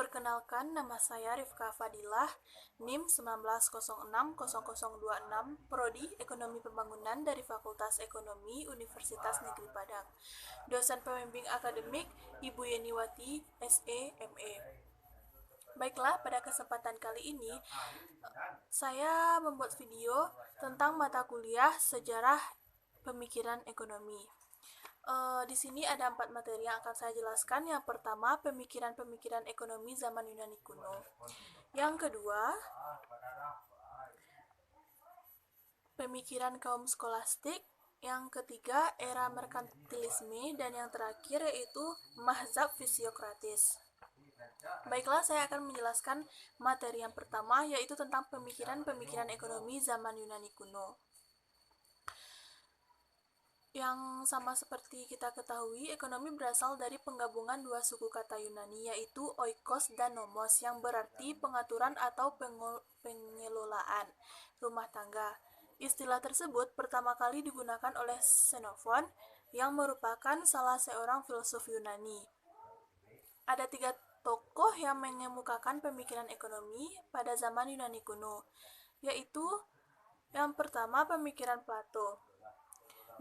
Perkenalkan, nama saya Rifka Fadilah, NIM 19060026, Prodi Ekonomi Pembangunan dari Fakultas Ekonomi Universitas Negeri Padang. Dosen pembimbing akademik Ibu Yeniwati, SE, ME. Baiklah, pada kesempatan kali ini saya membuat video tentang mata kuliah Sejarah Pemikiran Ekonomi. Di sini ada 4 materi yang akan saya jelaskan. Yang pertama, pemikiran-pemikiran ekonomi zaman Yunani kuno. Yang kedua, pemikiran kaum skolastik. Yang ketiga, era merkantilisme. Dan yang terakhir yaitu mazhab fisiokratis. Baiklah, saya akan menjelaskan materi yang pertama, yaitu tentang pemikiran-pemikiran ekonomi zaman Yunani kuno. Yang sama seperti kita ketahui, ekonomi berasal dari penggabungan dua suku kata Yunani, yaitu oikos dan nomos, yang berarti pengaturan atau pengelolaan rumah tangga. Istilah tersebut pertama kali digunakan oleh Xenophon, yang merupakan salah seorang filsuf Yunani. Ada 3 tokoh yang mengemukakan pemikiran ekonomi pada zaman Yunani kuno, yaitu yang pertama, pemikiran Plato.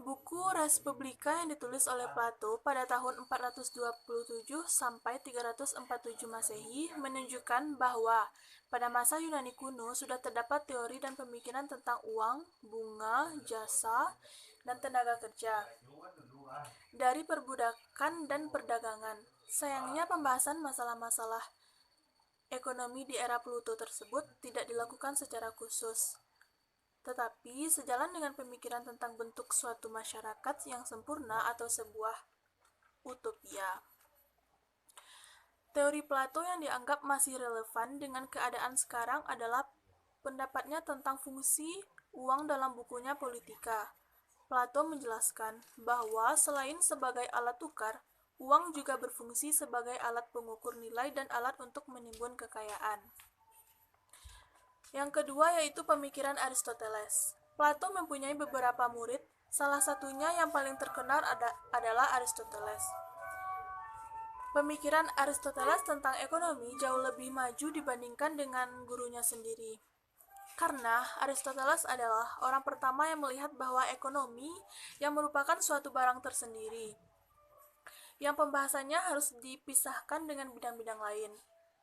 Buku Respublika yang ditulis oleh Plato pada tahun 427 sampai 347 Masehi menunjukkan bahwa pada masa Yunani kuno sudah terdapat teori dan pemikiran tentang uang, bunga, jasa, dan tenaga kerja dari perbudakan dan perdagangan. Sayangnya, pembahasan masalah-masalah ekonomi di era Pluto tersebut tidak dilakukan secara khusus. Tetapi, sejalan dengan pemikiran tentang bentuk suatu masyarakat yang sempurna atau sebuah utopia. Teori Plato yang dianggap masih relevan dengan keadaan sekarang adalah pendapatnya tentang fungsi uang dalam bukunya Politika. Plato menjelaskan bahwa selain sebagai alat tukar, uang juga berfungsi sebagai alat pengukur nilai dan alat untuk menimbun kekayaan. Yang kedua yaitu pemikiran Aristoteles. Plato mempunyai beberapa murid, salah satunya yang paling terkenal adalah Aristoteles. Pemikiran Aristoteles tentang ekonomi jauh lebih maju dibandingkan dengan gurunya sendiri. Karena Aristoteles adalah orang pertama yang melihat bahwa ekonomi yang merupakan suatu barang tersendiri, yang pembahasannya harus dipisahkan dengan bidang-bidang lain.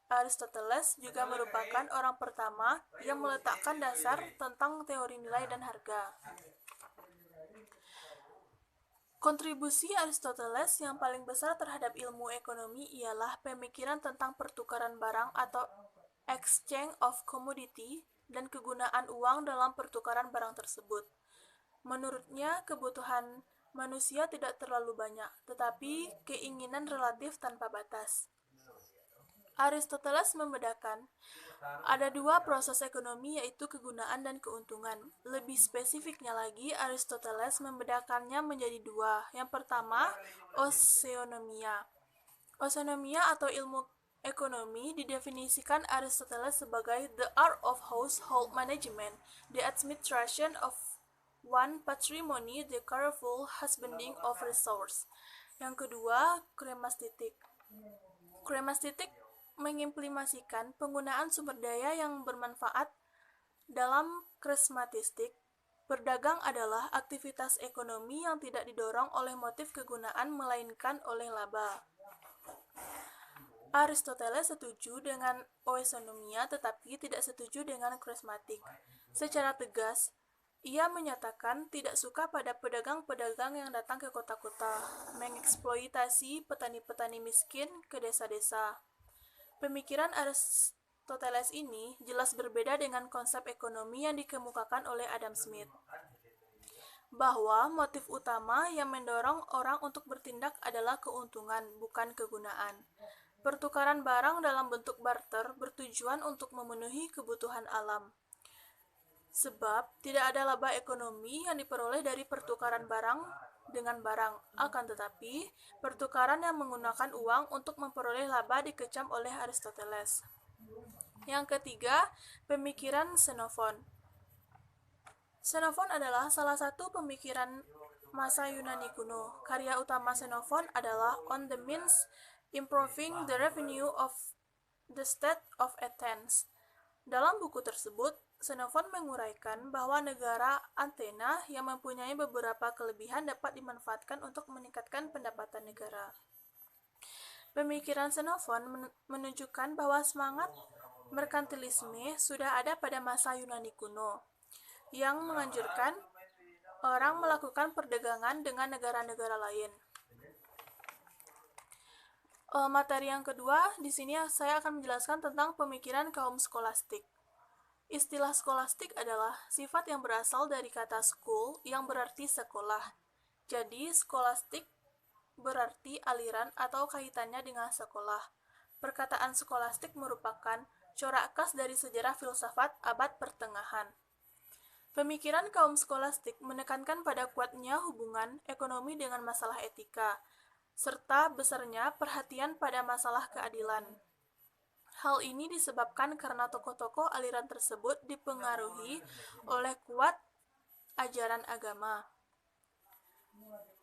Aristoteles juga merupakan orang pertama yang meletakkan dasar tentang teori nilai dan harga. Kontribusi Aristoteles yang paling besar terhadap ilmu ekonomi ialah pemikiran tentang pertukaran barang atau exchange of commodity dan kegunaan uang dalam pertukaran barang tersebut. Menurutnya, kebutuhan manusia tidak terlalu banyak, tetapi keinginan relatif tanpa batas. Aristoteles membedakan ada 2 proses ekonomi, yaitu kegunaan dan keuntungan. Lebih spesifiknya lagi, Aristoteles membedakannya menjadi 2. Yang pertama, oseonomia. Oseonomia atau ilmu ekonomi didefinisikan Aristoteles sebagai the art of household management, the administration of one patrimony, the careful husbanding of resource. Yang kedua, kremastitik. Kremastitik mengimplementasikan penggunaan sumber daya yang bermanfaat. Dalam krematistik, berdagang adalah aktivitas ekonomi yang tidak didorong oleh motif kegunaan melainkan oleh laba. Aristoteles setuju dengan oesonomia tetapi tidak setuju dengan krematik. Secara tegas, ia menyatakan tidak suka pada pedagang-pedagang yang datang ke kota-kota, mengeksploitasi petani-petani miskin ke desa-desa. Pemikiran Aristoteles ini jelas berbeda dengan konsep ekonomi yang dikemukakan oleh Adam Smith, bahwa motif utama yang mendorong orang untuk bertindak adalah keuntungan, bukan kegunaan. Pertukaran barang dalam bentuk barter bertujuan untuk memenuhi kebutuhan alam. Sebab tidak ada laba ekonomi yang diperoleh dari pertukaran barang dengan barang. Akan tetapi, pertukaran yang menggunakan uang untuk memperoleh laba dikecam oleh Aristoteles. Yang ketiga, pemikiran Xenophon. Xenophon adalah salah satu pemikiran masa Yunani kuno. Karya utama Xenophon adalah On the Means Improving the Revenue of The State of Athens. Dalam buku tersebut, Xenophon menguraikan bahwa negara Athena yang mempunyai beberapa kelebihan dapat dimanfaatkan untuk meningkatkan pendapatan negara. Pemikiran Xenophon menunjukkan bahwa semangat merkantilisme sudah ada pada masa Yunani kuno, yang menganjurkan orang melakukan perdagangan dengan negara-negara lain. Materi yang kedua, di sini saya akan menjelaskan tentang pemikiran kaum skolastik. Istilah skolastik adalah sifat yang berasal dari kata school yang berarti sekolah. Jadi, skolastik berarti aliran atau kaitannya dengan sekolah. Perkataan skolastik merupakan corak khas dari sejarah filsafat abad pertengahan. Pemikiran kaum skolastik menekankan pada kuatnya hubungan ekonomi dengan masalah etika, serta besarnya perhatian pada masalah keadilan. Hal ini disebabkan karena tokoh-tokoh aliran tersebut dipengaruhi oleh kuat ajaran agama.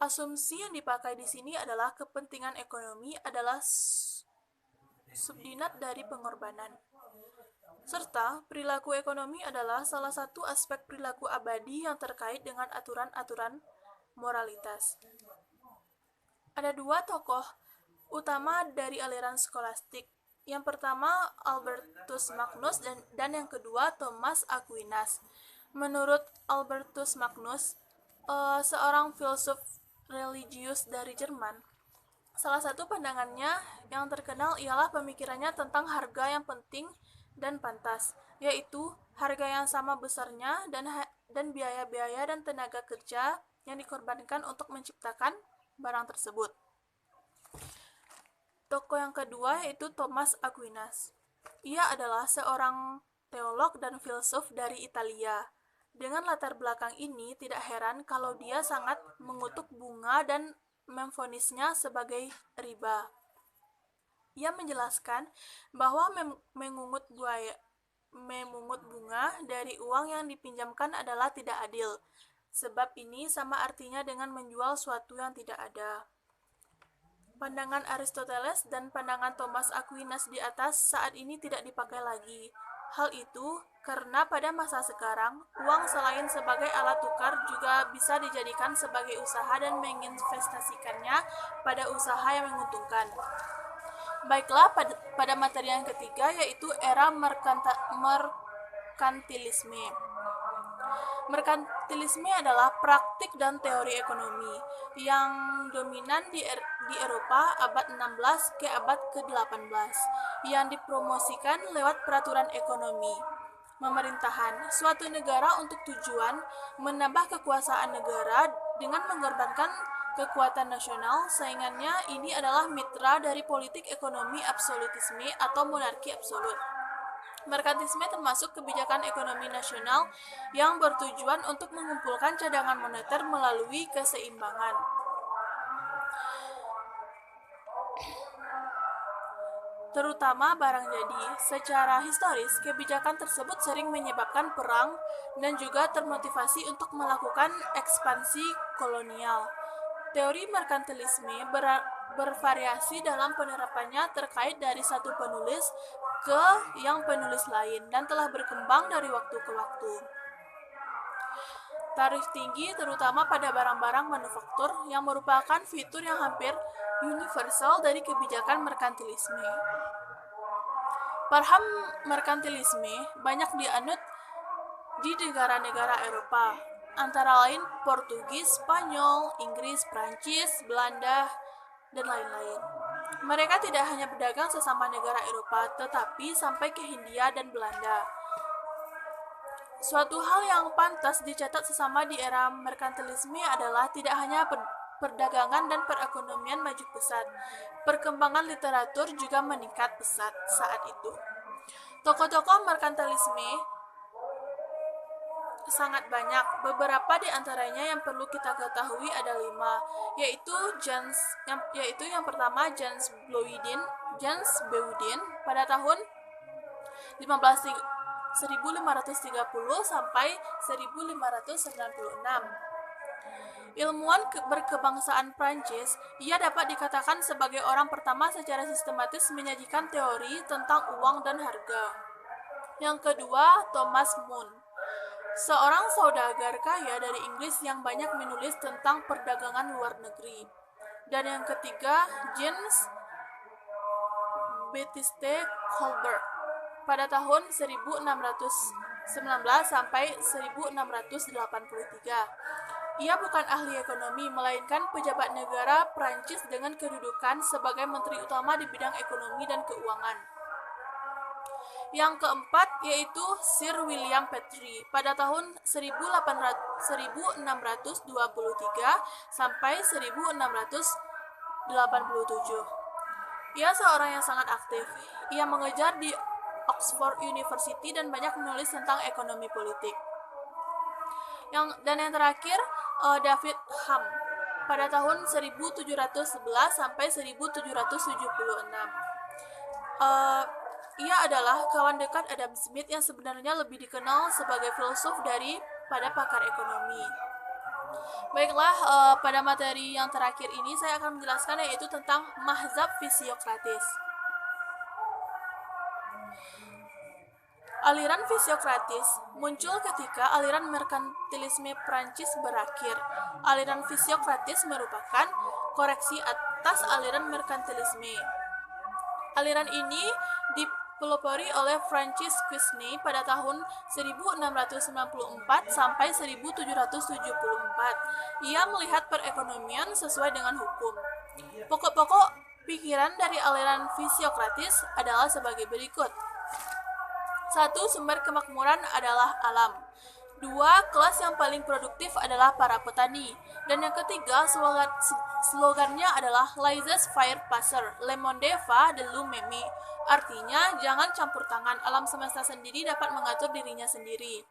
Asumsi yang dipakai di sini adalah kepentingan ekonomi adalah subordinat dari pengorbanan. Serta perilaku ekonomi adalah salah satu aspek perilaku abadi yang terkait dengan aturan-aturan moralitas. Ada dua tokoh utama dari aliran skolastik. Yang pertama Albertus Magnus dan yang kedua Thomas Aquinas. Menurut Albertus Magnus, seorang filsuf religius dari Jerman, salah satu pandangannya yang terkenal ialah pemikirannya tentang harga yang penting dan pantas, yaitu harga yang sama besarnya dan biaya-biaya dan tenaga kerja yang dikorbankan untuk menciptakan barang tersebut. Tokoh yang kedua yaitu Thomas Aquinas. Ia adalah seorang teolog dan filsuf dari Italia. Dengan latar belakang ini, tidak heran kalau dia sangat mengutuk bunga dan memvonisnya sebagai riba. Ia menjelaskan bahwa memungut bunga dari uang yang dipinjamkan adalah tidak adil, sebab ini sama artinya dengan menjual suatu yang tidak ada. Pandangan Aristoteles dan pandangan Thomas Aquinas di atas saat ini tidak dipakai lagi. Hal itu karena pada masa sekarang, uang selain sebagai alat tukar juga bisa dijadikan sebagai usaha dan menginvestasikannya pada usaha yang menguntungkan. Baiklah, pada materi yang ketiga yaitu era merkantilisme. Merkantilisme adalah praktik dan teori ekonomi yang dominan di Eropa abad 16 ke abad ke-18 yang dipromosikan lewat peraturan ekonomi pemerintahan suatu negara untuk tujuan menambah kekuasaan negara dengan mengorbankan kekuatan nasional. Saingannya ini adalah mitra dari politik ekonomi absolutisme atau monarki absolut. Merkantilisme termasuk kebijakan ekonomi nasional yang bertujuan untuk mengumpulkan cadangan moneter melalui keseimbangan. Terutama barang jadi. Secara historis, kebijakan tersebut sering menyebabkan perang dan juga termotivasi untuk melakukan ekspansi kolonial. Teori merkantilisme bervariasi dalam penerapannya terkait dari satu penulis ke yang penulis lain dan telah berkembang dari waktu ke waktu. Tarif tinggi terutama pada barang-barang manufaktur yang merupakan fitur yang hampir universal dari kebijakan merkantilisme. Paham merkantilisme banyak dianut di negara-negara Eropa, antara lain Portugis, Spanyol, Inggris, Prancis, Belanda, dan lain-lain. Mereka tidak hanya berdagang sesama negara Eropa, tetapi sampai ke Hindia dan Belanda. Suatu hal yang pantas dicatat sesama di era merkantilisme adalah tidak hanya perdagangan dan perekonomian maju pesat, perkembangan literatur juga meningkat pesat saat itu. Tokoh-tokoh merkantilisme sangat banyak. Beberapa di antaranya yang perlu kita ketahui ada 5, yaitu yang pertama James Beuydin pada tahun 1530 sampai 1596. Ilmuwan berkebangsaan Prancis, ia dapat dikatakan sebagai orang pertama secara sistematis menyajikan teori tentang uang dan harga. Yang kedua, Thomas Moon, seorang saudagar kaya dari Inggris yang banyak menulis tentang perdagangan luar negeri. Dan yang ketiga, James Baptiste Colbert, pada tahun 1619 sampai 1683. Ia bukan ahli ekonomi, melainkan pejabat negara Prancis dengan kedudukan sebagai menteri utama di bidang ekonomi dan keuangan. Yang keempat yaitu Sir William Petrie pada tahun 1623 sampai 1687. Ia seorang yang sangat aktif. Ia mengajar di Oxford University dan banyak menulis tentang ekonomi politik. Dan yang terakhir, David Hume pada tahun 1711 sampai 1776. Ia adalah kawan dekat Adam Smith yang sebenarnya lebih dikenal sebagai filsuf daripada pakar ekonomi. Baiklah, pada materi yang terakhir ini saya akan menjelaskan yaitu tentang mazhab fisiokratis. Aliran fisiokratis muncul ketika aliran merkantilisme Prancis berakhir. Aliran fisiokratis merupakan koreksi atas aliran merkantilisme. Aliran ini dipelopori oleh Francis Quesnay pada tahun 1694 sampai 1774. Ia melihat perekonomian sesuai dengan hukum. Pokok-pokok pikiran dari aliran fisiokratis adalah sebagai berikut. 1. Sumber kemakmuran adalah alam. 2. Kelas yang paling produktif adalah para petani. Dan yang ketiga, slogannya adalah Laissez faire passer, le monde va de lui-même. Artinya, jangan campur tangan, alam semesta sendiri dapat mengatur dirinya sendiri.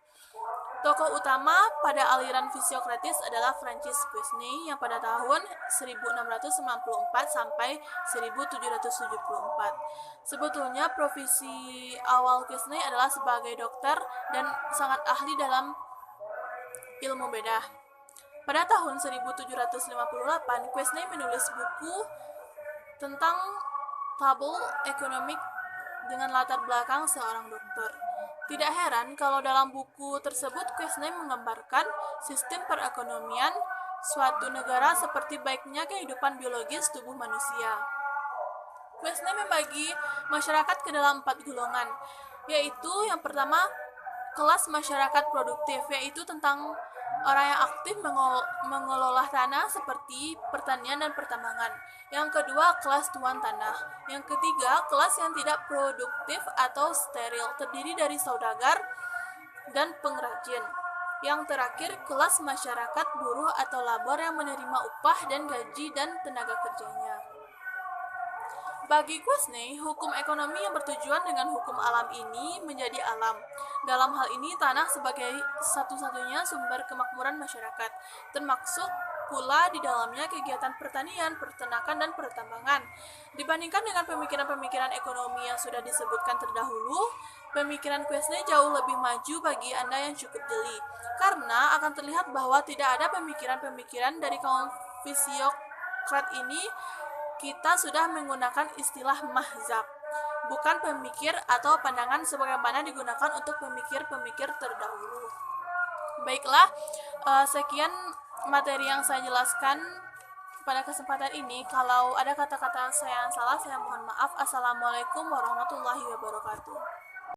Tokoh utama pada aliran fisiokratis adalah Francis Quesnay yang pada tahun 1694 sampai 1774. Sebetulnya profesi awal Quesnay adalah sebagai dokter dan sangat ahli dalam ilmu bedah. Pada tahun 1758, Quesnay menulis buku tentang tabel ekonomik dengan latar belakang seorang dokter. Tidak heran kalau dalam buku tersebut Quesnay menggambarkan sistem perekonomian suatu negara seperti baiknya kehidupan biologis tubuh manusia. Quesnay membagi masyarakat ke dalam 4 golongan, yaitu yang pertama kelas masyarakat produktif, yaitu tentang orang yang aktif mengelola tanah seperti pertanian dan pertambangan. Yang kedua, kelas tuan tanah. Yang ketiga, kelas yang tidak produktif atau steril, terdiri dari saudagar dan pengrajin. Yang terakhir, kelas masyarakat buruh atau labor yang menerima upah dan gaji dan tenaga kerjanya. Bagi Quesnay, hukum ekonomi yang bertujuan dengan hukum alam ini menjadi alam. Dalam hal ini, tanah sebagai satu-satunya sumber kemakmuran masyarakat, termasuk pula di dalamnya kegiatan pertanian, peternakan, dan pertambangan. Dibandingkan dengan pemikiran-pemikiran ekonomi yang sudah disebutkan terdahulu, pemikiran Quesnay jauh lebih maju bagi Anda yang cukup jeli, karena akan terlihat bahwa tidak ada pemikiran-pemikiran dari kaum fisiokrat ini. Kita sudah menggunakan istilah mazhab, bukan pemikir atau pandangan sebagaimana digunakan untuk pemikir-pemikir terdahulu. Baiklah, sekian materi yang saya jelaskan pada kesempatan ini. Kalau ada kata-kata saya yang salah, saya mohon maaf. Assalamualaikum warahmatullahi wabarakatuh.